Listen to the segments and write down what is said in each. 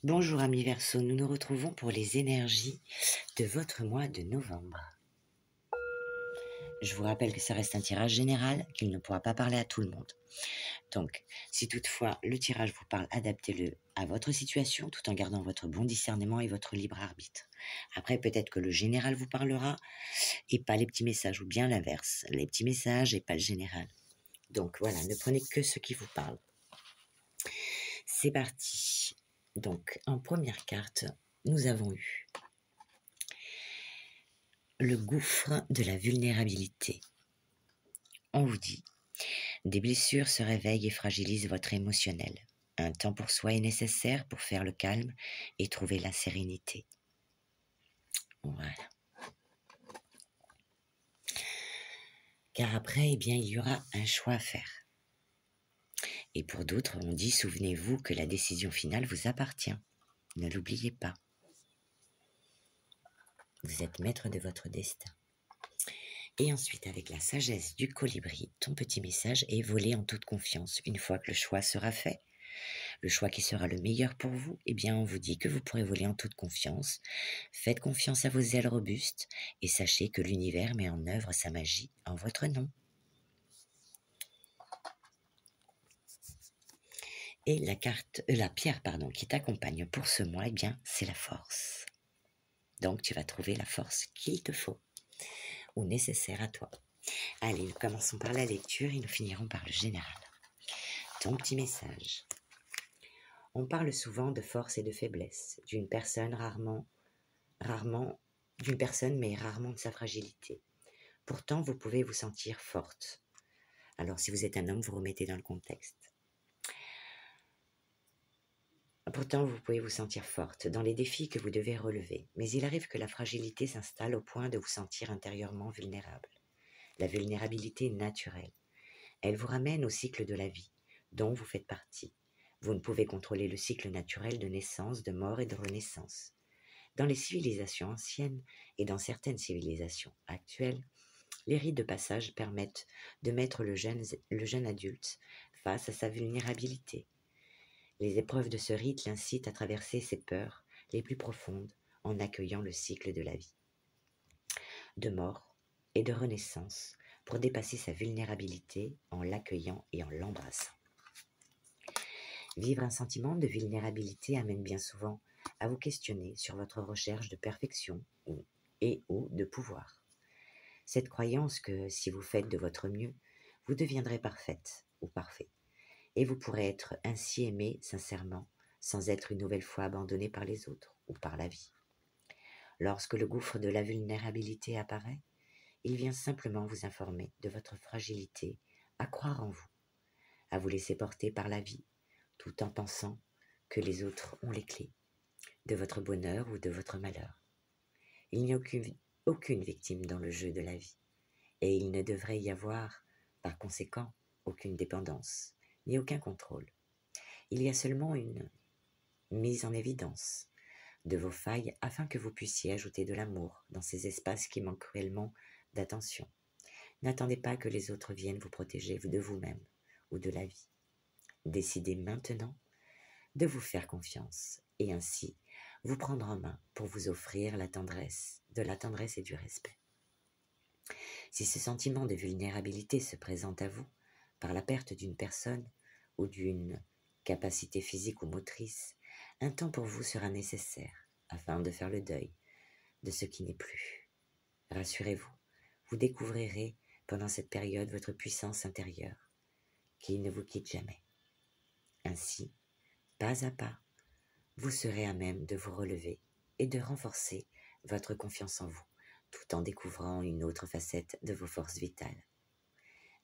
Bonjour amis Verseau, nous nous retrouvons pour les énergies de votre mois de novembre. Je vous rappelle que ça reste un tirage général, qu'il ne pourra pas parler à tout le monde. Donc, si toutefois le tirage vous parle, adaptez-le à votre situation tout en gardant votre bon discernement et votre libre arbitre. Après, peut-être que le général vous parlera et pas les petits messages, ou bien l'inverse, les petits messages et pas le général. Donc voilà, ne prenez que ce qui vous parle. C'est parti. Donc, en première carte, nous avons eu le gouffre de la vulnérabilité. On vous dit, des blessures se réveillent et fragilisent votre émotionnel. Un temps pour soi est nécessaire pour faire le calme et trouver la sérénité. Voilà. Car après, eh bien, il y aura un choix à faire. Et pour d'autres, on dit, souvenez-vous que la décision finale vous appartient. Ne l'oubliez pas. Vous êtes maître de votre destin. Et ensuite, avec la sagesse du colibri, ton petit message est volé en toute confiance. Une fois que le choix sera fait, le choix qui sera le meilleur pour vous, eh bien, on vous dit que vous pourrez voler en toute confiance. Faites confiance à vos ailes robustes et sachez que l'univers met en œuvre sa magie en votre nom. Et la pierre qui t'accompagne pour ce mois, eh bien, c'est la force. Donc, tu vas trouver la force qu'il te faut ou nécessaire à toi. Allez, nous commençons par la lecture et nous finirons par le général. Ton petit message. On parle souvent de force et de faiblesse, d'une personne mais rarement de sa fragilité. Pourtant, vous pouvez vous sentir forte. Alors, si vous êtes un homme, vous remettez dans le contexte. Pourtant, vous pouvez vous sentir forte dans les défis que vous devez relever, mais il arrive que la fragilité s'installe au point de vous sentir intérieurement vulnérable. La vulnérabilité est naturelle. Elle vous ramène au cycle de la vie, dont vous faites partie. Vous ne pouvez contrôler le cycle naturel de naissance, de mort et de renaissance. Dans les civilisations anciennes et dans certaines civilisations actuelles, les rites de passage permettent de mettre le jeune adulte face à sa vulnérabilité. Les épreuves de ce rite l'incitent à traverser ses peurs les plus profondes en accueillant le cycle de la vie, de mort et de renaissance pour dépasser sa vulnérabilité en l'accueillant et en l'embrassant. Vivre un sentiment de vulnérabilité amène bien souvent à vous questionner sur votre recherche de perfection ou de pouvoir. Cette croyance que si vous faites de votre mieux, vous deviendrez parfaite ou parfait, et vous pourrez être ainsi aimé sincèrement, sans être une nouvelle fois abandonné par les autres ou par la vie. Lorsque le gouffre de la vulnérabilité apparaît, il vient simplement vous informer de votre fragilité à croire en vous, à vous laisser porter par la vie, tout en pensant que les autres ont les clés de votre bonheur ou de votre malheur. Il n'y a aucune victime dans le jeu de la vie, et il ne devrait y avoir, par conséquent, aucune dépendance, ni aucun contrôle. Il y a seulement une mise en évidence de vos failles afin que vous puissiez ajouter de l'amour dans ces espaces qui manquent cruellement d'attention. N'attendez pas que les autres viennent vous protéger de vous-même ou de la vie. Décidez maintenant de vous faire confiance et ainsi vous prendre en main pour vous offrir de la tendresse et du respect. Si ce sentiment de vulnérabilité se présente à vous par la perte d'une personne ou d'une capacité physique ou motrice, un temps pour vous sera nécessaire afin de faire le deuil de ce qui n'est plus. Rassurez-vous, vous découvrirez pendant cette période votre puissance intérieure qui ne vous quitte jamais. Ainsi, pas à pas, vous serez à même de vous relever et de renforcer votre confiance en vous, tout en découvrant une autre facette de vos forces vitales.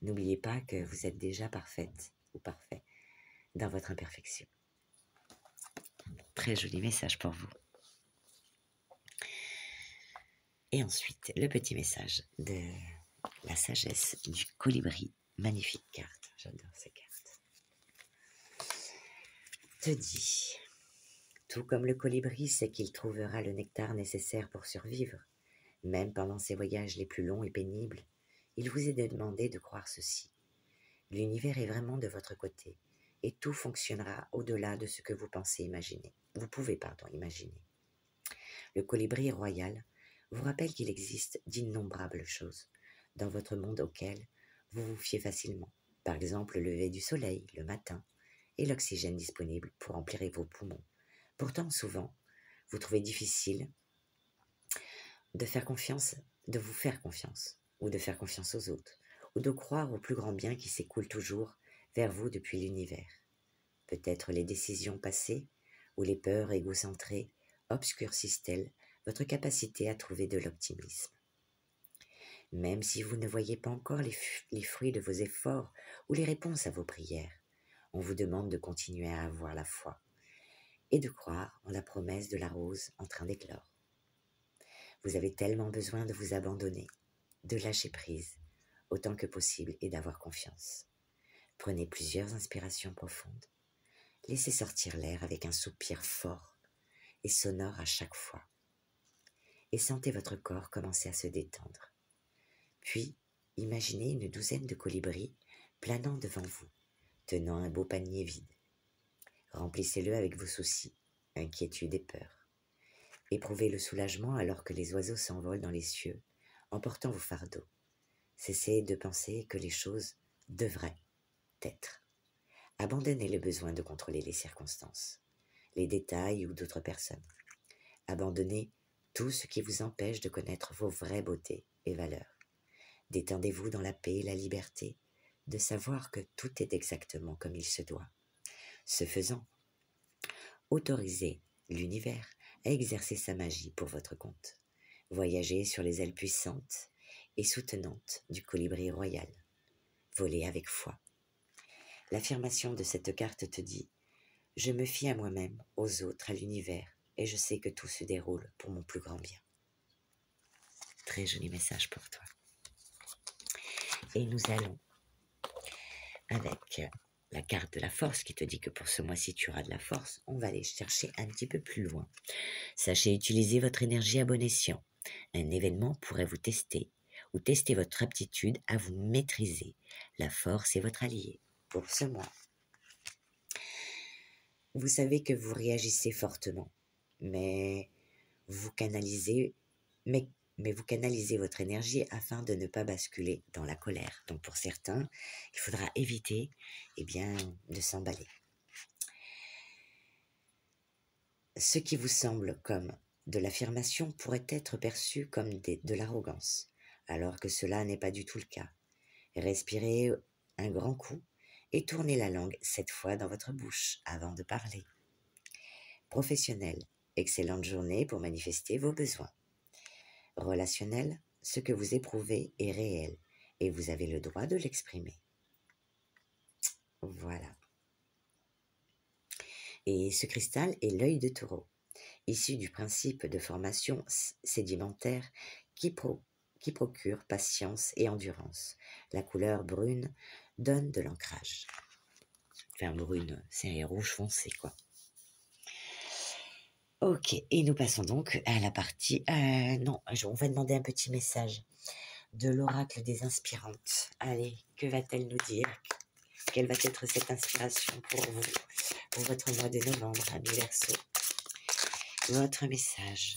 N'oubliez pas que vous êtes déjà parfaite ou parfait dans votre imperfection. Très joli message pour vous. Et ensuite, le petit message de la sagesse du colibri. Magnifique carte, j'adore ces cartes. Te dit, tout comme le colibri sait qu'il trouvera le nectar nécessaire pour survivre, même pendant ses voyages les plus longs et pénibles, il vous est demandé de croire ceci. L'univers est vraiment de votre côté, et tout fonctionnera au-delà de ce que vous pensez imaginer imaginer. Le colibri royal vous rappelle qu'il existe d'innombrables choses dans votre monde auxquelles vous vous fiez facilement. Par exemple, le lever du soleil le matin et l'oxygène disponible pour remplir vos poumons. Pourtant, souvent, vous trouvez difficile de vous faire confiance, ou de faire confiance aux autres, ou de croire au plus grand bien qui s'écoule toujours vers vous depuis l'univers. Peut-être les décisions passées ou les peurs égocentrées obscurcissent-elles votre capacité à trouver de l'optimisme. Même si vous ne voyez pas encore les fruits de vos efforts ou les réponses à vos prières, on vous demande de continuer à avoir la foi et de croire en la promesse de la rose en train d'éclore. Vous avez tellement besoin de vous abandonner, de lâcher prise, autant que possible et d'avoir confiance. Prenez plusieurs inspirations profondes. Laissez sortir l'air avec un soupir fort et sonore à chaque fois. Et sentez votre corps commencer à se détendre. Puis, imaginez une douzaine de colibris planant devant vous, tenant un beau panier vide. Remplissez-le avec vos soucis, inquiétudes et peurs. Éprouvez le soulagement alors que les oiseaux s'envolent dans les cieux, emportant vos fardeaux. Cessez de penser que les choses devraient être. Abandonnez le besoin de contrôler les circonstances, les détails ou d'autres personnes. Abandonnez tout ce qui vous empêche de connaître vos vraies beautés et valeurs. Détendez-vous dans la paix et la liberté de savoir que tout est exactement comme il se doit. Ce faisant, autorisez l'univers à exercer sa magie pour votre compte. Voyagez sur les ailes puissantes et soutenantes du colibri royal. Volez avec foi. L'affirmation de cette carte te dit « Je me fie à moi-même, aux autres, à l'univers, et je sais que tout se déroule pour mon plus grand bien. » Très joli message pour toi. Et nous allons avec la carte de la force qui te dit que pour ce mois-ci tu auras de la force. On va aller chercher un petit peu plus loin. Sachez utiliser votre énergie à bon escient. Un événement pourrait vous tester ou tester votre aptitude à vous maîtriser. La force est votre allié pour ce mois. Vous savez que vous réagissez fortement, mais vous canalisez votre énergie afin de ne pas basculer dans la colère. Donc pour certains, il faudra éviter de s'emballer. Ce qui vous semble comme de l'affirmation pourrait être perçu comme de l'arrogance, alors que cela n'est pas du tout le cas. Respirez un grand coup et tournez la langue 7 fois dans votre bouche avant de parler. Professionnel, excellente journée pour manifester vos besoins. Relationnel, ce que vous éprouvez est réel et vous avez le droit de l'exprimer. Voilà. Et ce cristal est l'œil de taureau, issu du principe de formation sédimentaire qui procure patience et endurance. La couleur brune donne de l'ancrage. Enfin, brune, c'est rouge foncé, quoi. Ok, et nous passons donc à la partie... on va demander un petit message de l'oracle des inspirantes. Allez, que va-t-elle nous dire? Quelle va être cette inspiration pour vous, pour votre mois de novembre, amis Verseau? Votre message.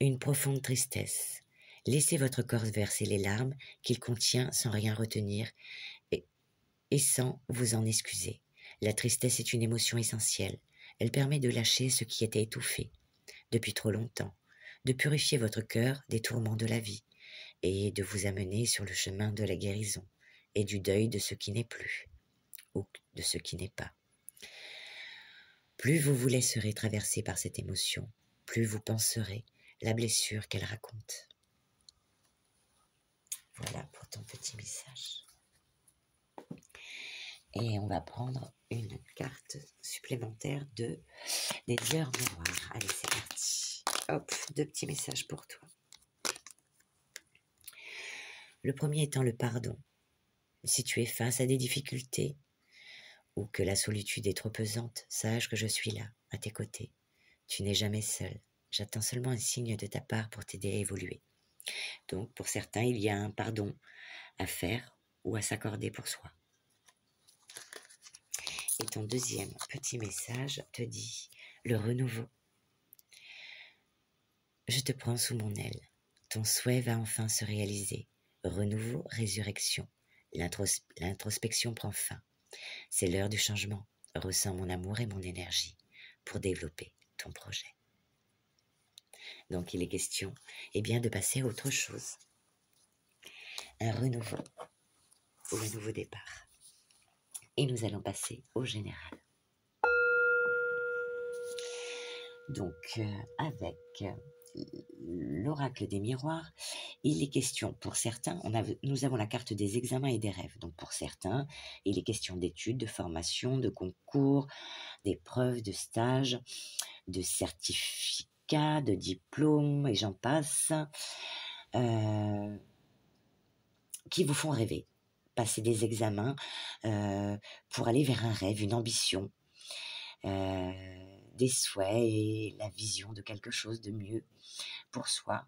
Une profonde tristesse. Laissez votre corps verser les larmes qu'il contient sans rien retenir et sans vous en excuser. La tristesse est une émotion essentielle. Elle permet de lâcher ce qui était étouffé depuis trop longtemps, de purifier votre cœur des tourments de la vie et de vous amener sur le chemin de la guérison et du deuil de ce qui n'est plus ou de ce qui n'est pas. Plus vous vous laisserez traverser par cette émotion, plus vous penserez la blessure qu'elle raconte. Voilà pour ton petit message. Et on va prendre une carte supplémentaire des heures miroirs. Allez, c'est parti. Hop, 2 petits messages pour toi. Le premier étant le pardon. Si tu es face à des difficultés ou que la solitude est trop pesante, sache que je suis là, à tes côtés. Tu n'es jamais seul. J'attends seulement un signe de ta part pour t'aider à évoluer. Donc, pour certains, il y a un pardon à faire ou à s'accorder pour soi. Et ton deuxième petit message te dit le renouveau. Je te prends sous mon aile. Ton souhait va enfin se réaliser. Renouveau, résurrection. L'introspection prend fin. C'est l'heure du changement. Ressens mon amour et mon énergie pour développer ton projet. Donc il est question de passer à autre chose. Un renouveau ou un nouveau départ. Et nous allons passer au général. Donc avec l'oracle des miroirs, il est question pour certains, nous avons la carte des examens et des rêves. Donc pour certains, il est question d'études, de formation, de concours, d'épreuves, de stages, de certificats, de diplômes, et j'en passe, qui vous font rêver. Passer des examens pour aller vers un rêve, une ambition, des souhaits et la vision de quelque chose de mieux pour soi,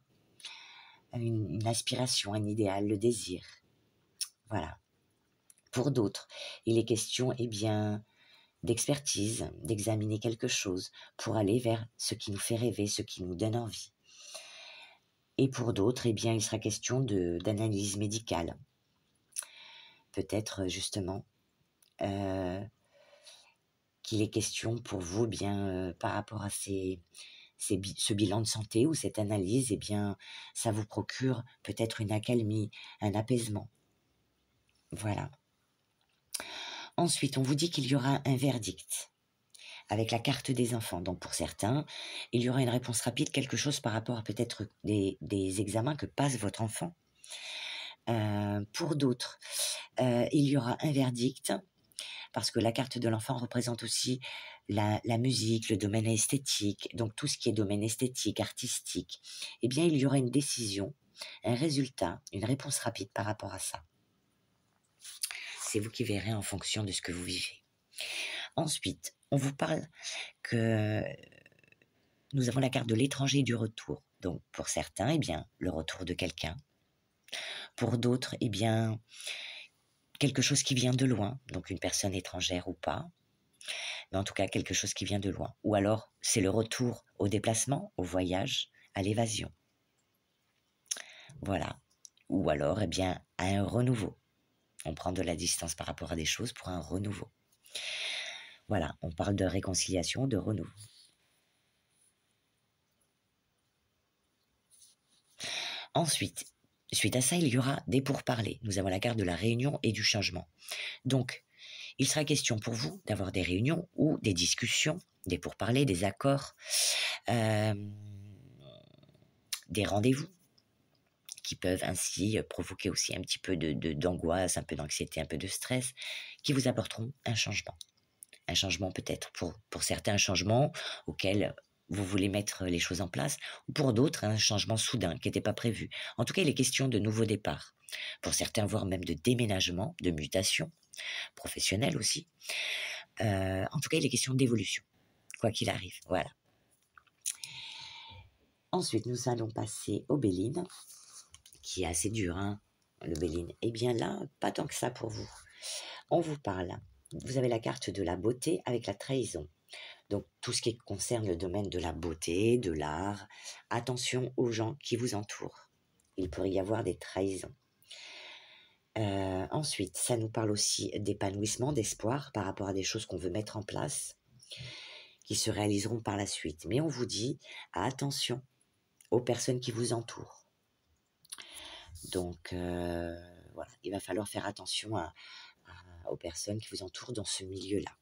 une aspiration, un idéal, le désir. Voilà. Pour d'autres, il est question d'expertise, d'examiner quelque chose pour aller vers ce qui nous fait rêver, ce qui nous donne envie. Et pour d'autres, il sera question d'analyse médicale. Peut-être justement qu'il est question pour vous par rapport à ce bilan de santé ou cette analyse, ça vous procure peut-être une accalmie, un apaisement. Voilà. Ensuite, on vous dit qu'il y aura un verdict avec la carte des enfants. Donc pour certains, il y aura une réponse rapide, quelque chose par rapport à peut-être des examens que passe votre enfant. Pour d'autres, il y aura un verdict parce que la carte de l'enfant représente aussi la musique, le domaine esthétique, donc tout ce qui est domaine esthétique, artistique. Il y aura une décision, un résultat, une réponse rapide par rapport à ça. C'est vous qui verrez en fonction de ce que vous vivez. Ensuite, on vous parle que nous avons la carte de l'étranger et du retour. Donc pour certains, le retour de quelqu'un. Pour d'autres, quelque chose qui vient de loin, donc une personne étrangère ou pas, mais en tout cas quelque chose qui vient de loin. Ou alors, c'est le retour au déplacement, au voyage, à l'évasion. Voilà. Ou alors, à un renouveau. On prend de la distance par rapport à des choses pour un renouveau. Voilà, on parle de réconciliation, de renouveau. Ensuite, suite à ça, il y aura des pourparlers. Nous avons la carte de la réunion et du changement. Donc, il sera question pour vous d'avoir des réunions ou des discussions, des pourparlers, des accords, des rendez-vous qui peuvent ainsi provoquer aussi un petit peu d'angoisse, un peu d'anxiété, un peu de stress, qui vous apporteront un changement. Un changement peut-être pour certains, un changement auquel vous voulez mettre les choses en place, ou pour d'autres, un changement soudain qui n'était pas prévu. En tout cas, il est question de nouveaux départs. Pour certains, voire même de déménagement, de mutation, professionnelle aussi. En tout cas, il est question d'évolution, quoi qu'il arrive. Voilà. Ensuite, nous allons passer au Béline, qui est assez dur, hein, le Béline. Là, pas tant que ça pour vous. On vous parle. Vous avez la carte de la beauté avec la trahison. Donc, tout ce qui concerne le domaine de la beauté, de l'art. Attention aux gens qui vous entourent. Il pourrait y avoir des trahisons. Ensuite, ça nous parle aussi d'épanouissement, d'espoir par rapport à des choses qu'on veut mettre en place, qui se réaliseront par la suite. Mais on vous dit, attention aux personnes qui vous entourent. Donc, voilà, il va falloir faire attention aux personnes qui vous entourent dans ce milieu-là.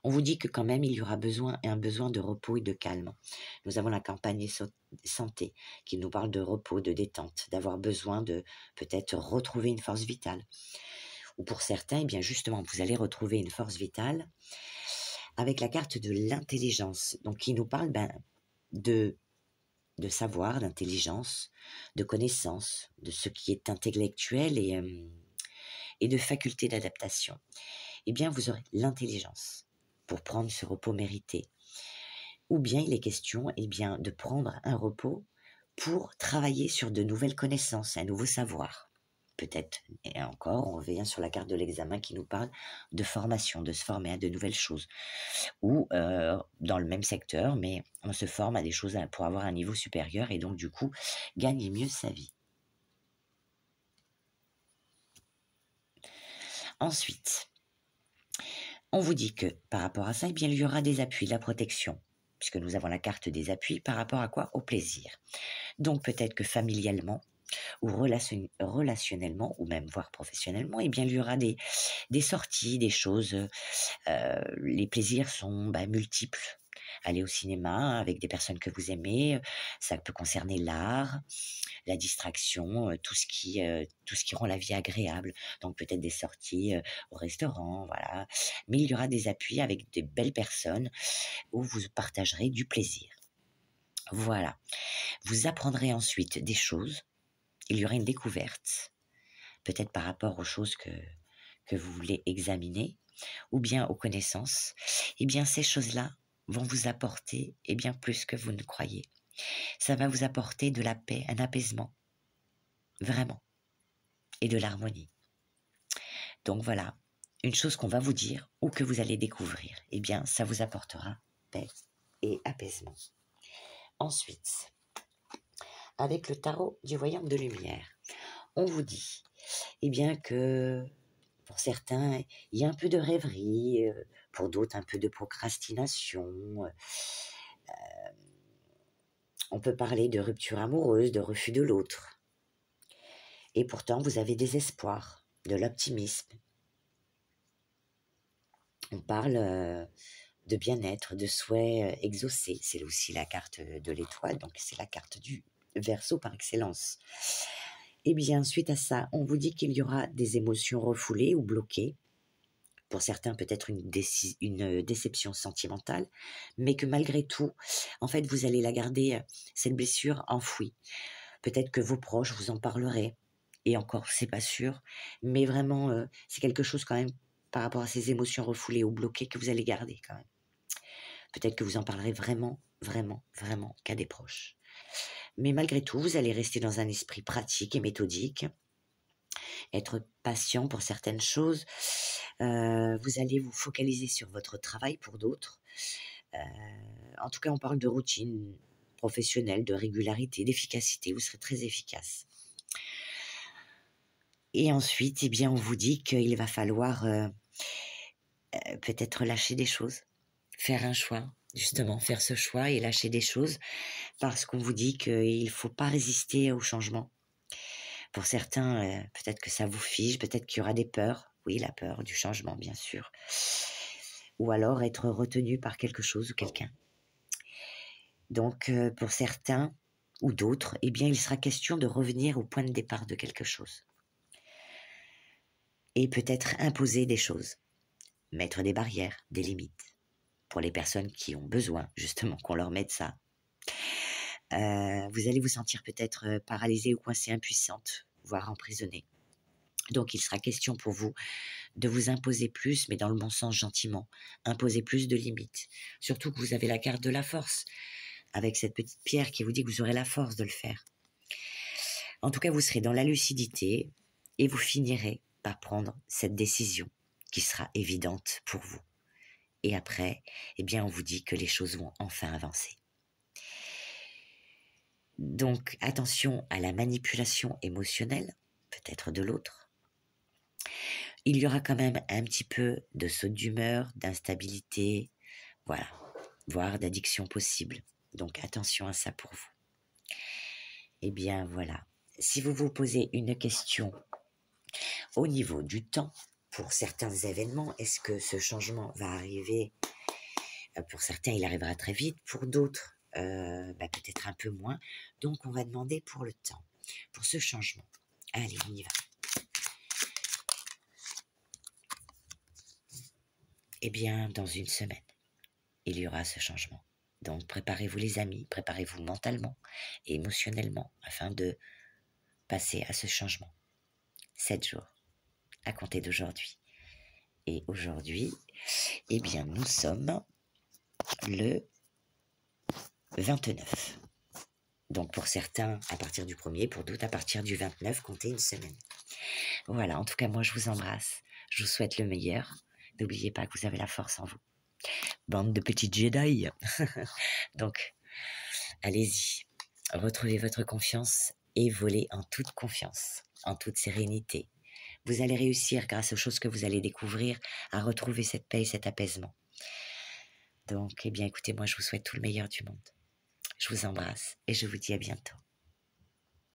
On vous dit que quand même, il y aura un besoin de repos et de calme. Nous avons la campagne santé qui nous parle de repos, de détente, d'avoir besoin de peut-être retrouver une force vitale. Ou pour certains, justement, vous allez retrouver une force vitale avec la carte de l'intelligence, donc qui nous parle de savoir, d'intelligence, de connaissance, de ce qui est intellectuel et de faculté d'adaptation. Vous aurez l'intelligence pour prendre ce repos mérité. Ou bien il est question de prendre un repos pour travailler sur de nouvelles connaissances, un nouveau savoir. peut-être, et encore, on revient sur la carte de l'examen qui nous parle de formation, de se former à de nouvelles choses. Ou dans le même secteur, mais on se forme à des choses pour avoir un niveau supérieur et donc du coup, gagner mieux sa vie. Ensuite, on vous dit que par rapport à ça, eh bien, il y aura des appuis, de la protection, puisque nous avons la carte des appuis par rapport à quoi? Au plaisir. Donc peut-être que familialement ou relationnellement, ou même voire professionnellement, eh bien, il y aura des sorties, des choses, les plaisirs sont multiples. Aller au cinéma avec des personnes que vous aimez, ça peut concerner l'art, la distraction, tout ce qui rend la vie agréable. Donc peut-être des sorties au restaurant, voilà. Mais il y aura des appuis avec des belles personnes où vous partagerez du plaisir. Voilà. Vous apprendrez ensuite des choses. Il y aura une découverte, peut-être par rapport aux choses que vous voulez examiner, ou bien aux connaissances. Eh bien, ces choses-là vont vous apporter bien plus que vous ne croyez. Ça va vous apporter de la paix, un apaisement, vraiment, et de l'harmonie. Donc voilà, une chose qu'on va vous dire ou que vous allez découvrir, eh bien, ça vous apportera paix et apaisement. Ensuite, avec le tarot du royaume de lumière, on vous dit, eh bien, que pour certains, il y a un peu de rêverie, pour d'autres, un peu de procrastination. On peut parler de rupture amoureuse, de refus de l'autre. Et pourtant, vous avez des espoirs, de l'optimisme. On parle de bien-être, de souhaits exaucés. C'est aussi la carte de l'étoile, donc c'est la carte du Verseau par excellence. Et bien, suite à ça, on vous dit qu'il y aura des émotions refoulées ou bloquées. Pour certains, peut-être une déception sentimentale, mais que malgré tout, en fait, vous allez la garder, cette blessure enfouie. Peut-être que vos proches vous en parleraient, et encore, c'est pas sûr, mais vraiment, c'est quelque chose quand même, par rapport à ces émotions refoulées ou bloquées, que vous allez garder quand même. Peut-être que vous en parlerez vraiment, vraiment, vraiment qu'à des proches. Mais malgré tout, vous allez rester dans un esprit pratique et méthodique, être patient pour certaines choses. Vous allez vous focaliser sur votre travail pour d'autres. En tout cas, on parle de routine professionnelle, de régularité, d'efficacité. Vous serez très efficace. Et ensuite, eh bien, on vous dit qu'il va falloir peut-être lâcher des choses, faire un choix, justement, faire ce choix et lâcher des choses, parce qu'on vous dit qu'il ne faut pas résister au changement. Pour certains, peut-être que ça vous fige, peut-être qu'il y aura des peurs. Oui, la peur du changement, bien sûr. Ou alors être retenu par quelque chose ou quelqu'un. Donc, pour certains ou d'autres, eh bien, il sera question de revenir au point de départ de quelque chose. Et peut-être imposer des choses, mettre des barrières, des limites, pour les personnes qui ont besoin, justement, qu'on leur mette ça. Vous allez vous sentir peut-être paralysée ou coincée, impuissante, voire emprisonnée. Donc, il sera question pour vous de vous imposer plus, mais dans le bon sens, gentiment. Imposer plus de limites. Surtout que vous avez la carte de la force, avec cette petite pierre qui vous dit que vous aurez la force de le faire. En tout cas, vous serez dans la lucidité et vous finirez par prendre cette décision qui sera évidente pour vous. Et après, eh bien, on vous dit que les choses vont enfin avancer. Donc, attention à la manipulation émotionnelle, peut-être de l'autre. Il y aura quand même un petit peu de saute d'humeur, d'instabilité, voilà, voire d'addiction possible. Donc, attention à ça pour vous. Eh bien, voilà. Si vous vous posez une question au niveau du temps, pour certains événements, est-ce que ce changement va arriver? Pour certains, il arrivera très vite. Pour d'autres, peut-être un peu moins. Donc, on va demander pour le temps, pour ce changement. Allez, on y va. Eh bien, dans une semaine, il y aura ce changement. Donc, préparez-vous les amis, préparez-vous mentalement et émotionnellement afin de passer à ce changement. 7 jours, à compter d'aujourd'hui. Et aujourd'hui, eh bien, nous sommes le 29. Donc pour certains, à partir du 1er, pour d'autres, à partir du 29, comptez une semaine. Voilà, en tout cas, moi, je vous embrasse. Je vous souhaite le meilleur. N'oubliez pas que vous avez la force en vous. Bande de petits Jedi. Donc, allez-y. Retrouvez votre confiance et volez en toute confiance, en toute sérénité. Vous allez réussir, grâce aux choses que vous allez découvrir, à retrouver cette paix et cet apaisement. Donc, eh bien, écoutez, moi, je vous souhaite tout le meilleur du monde. Je vous embrasse et je vous dis à bientôt.